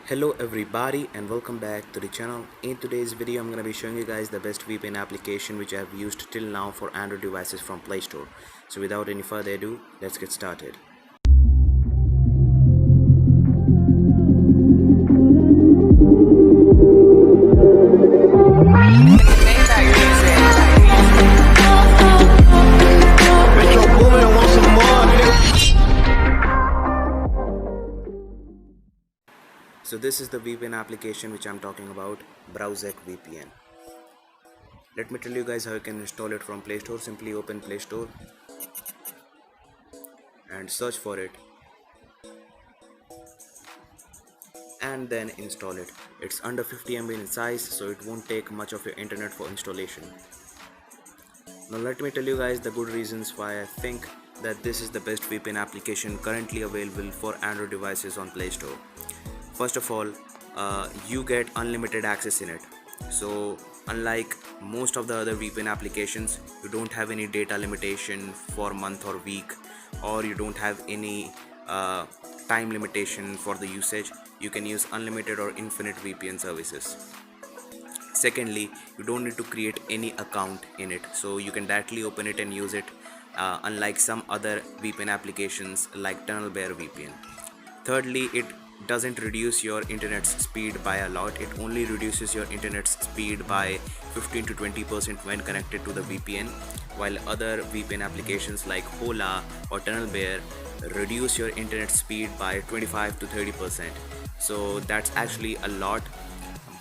Hello everybody and welcome back to the channel. In today's video I'm going to be showing you guys the best V.P.N application which I have used till now for Android devices from Play Store. So without any further ado, let's get started. So this is the VPN application which I'm talking about, Browsec VPN. Let me tell you guys how you can install it from Play Store. Simply open Play Store and search for it and then install it. It's under 50 MB in size, so it won't take much of your internet for installation. Now let me tell you guys the good reasons why I think that this is the best VPN application currently available for Android devices on Play Store. First of all, you get unlimited access in it. So unlike most of the other VPN applications, you don't have any data limitation for month or week, or you don't have any time limitation for the usage. You can use unlimited or infinite VPN services. Secondly, you don't need to create any account in it, so you can directly open it and use it, unlike some other VPN applications like TunnelBear VPN. Thirdly, it doesn't reduce your internet speed by a lot. It only reduces your internet speed by 15 to 20% when connected to the VPN, while other VPN applications like Hola or TunnelBear reduce your internet speed by 25 to 30%. So that's actually a lot,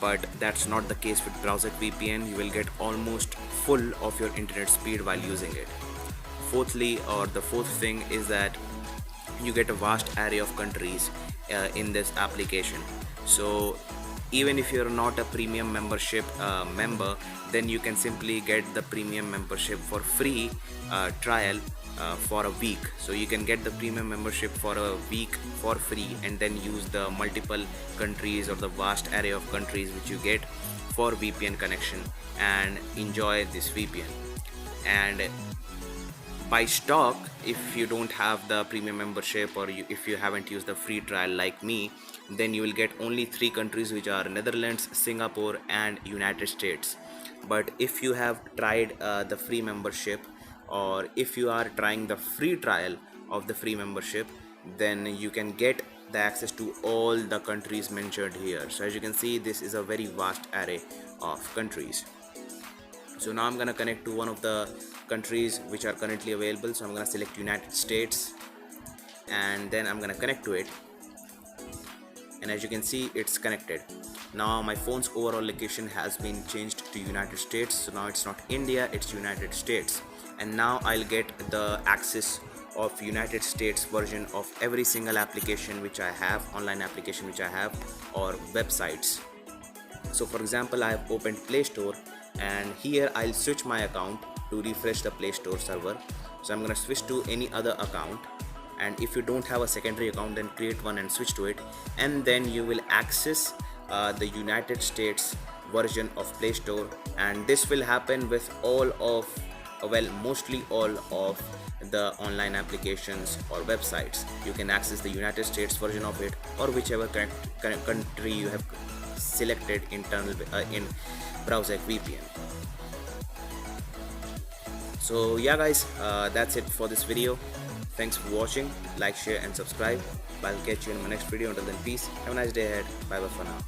but that's not the case with Browsec VPN. You will get almost full of your internet speed while using it. Fourthly, or the fourth thing, is that you get a vast array of countries in this application. So even if you're not a premium membership member, then you can simply get the premium membership for free trial for a week. So you can get the premium membership for a week for free and then use the multiple countries or the vast array of countries which you get for VPN connection and enjoy this VPN. And by stock, if you don't have the premium membership, or if you haven't used the free trial like me, then you will get only 3 countries, which are Netherlands, Singapore and United States. But if you have tried the free membership, or if you are trying the free trial of the free membership, then you can get the access to all the countries mentioned here. So as you can see, this is a very vast array of countries. So now I'm gonna connect to one of the countries which are currently available. So I'm gonna select United States and then I'm gonna connect to it, and as you can see, it's connected. Now my phone's overall location has been changed to United States, so now it's not India, it's United States. And now I'll get the access of United States version of every single application which I have, online application which I have, or websites. So for example, I have opened Play Store, and here I'll switch my account to refresh the Play Store server. So I'm gonna switch to any other account, and if you don't have a secondary account, then create one and switch to it, and then you will access the United States version of Play Store. And this will happen with all of, well, mostly all of the online applications or websites. You can access the United States version of it, or whichever country you have selected in Browsec VPN. So yeah guys, that's it for this video. Thanks for watching. Like, share and subscribe. I'll catch you in my next video. Until then, peace. Have a nice day ahead. Bye bye for now.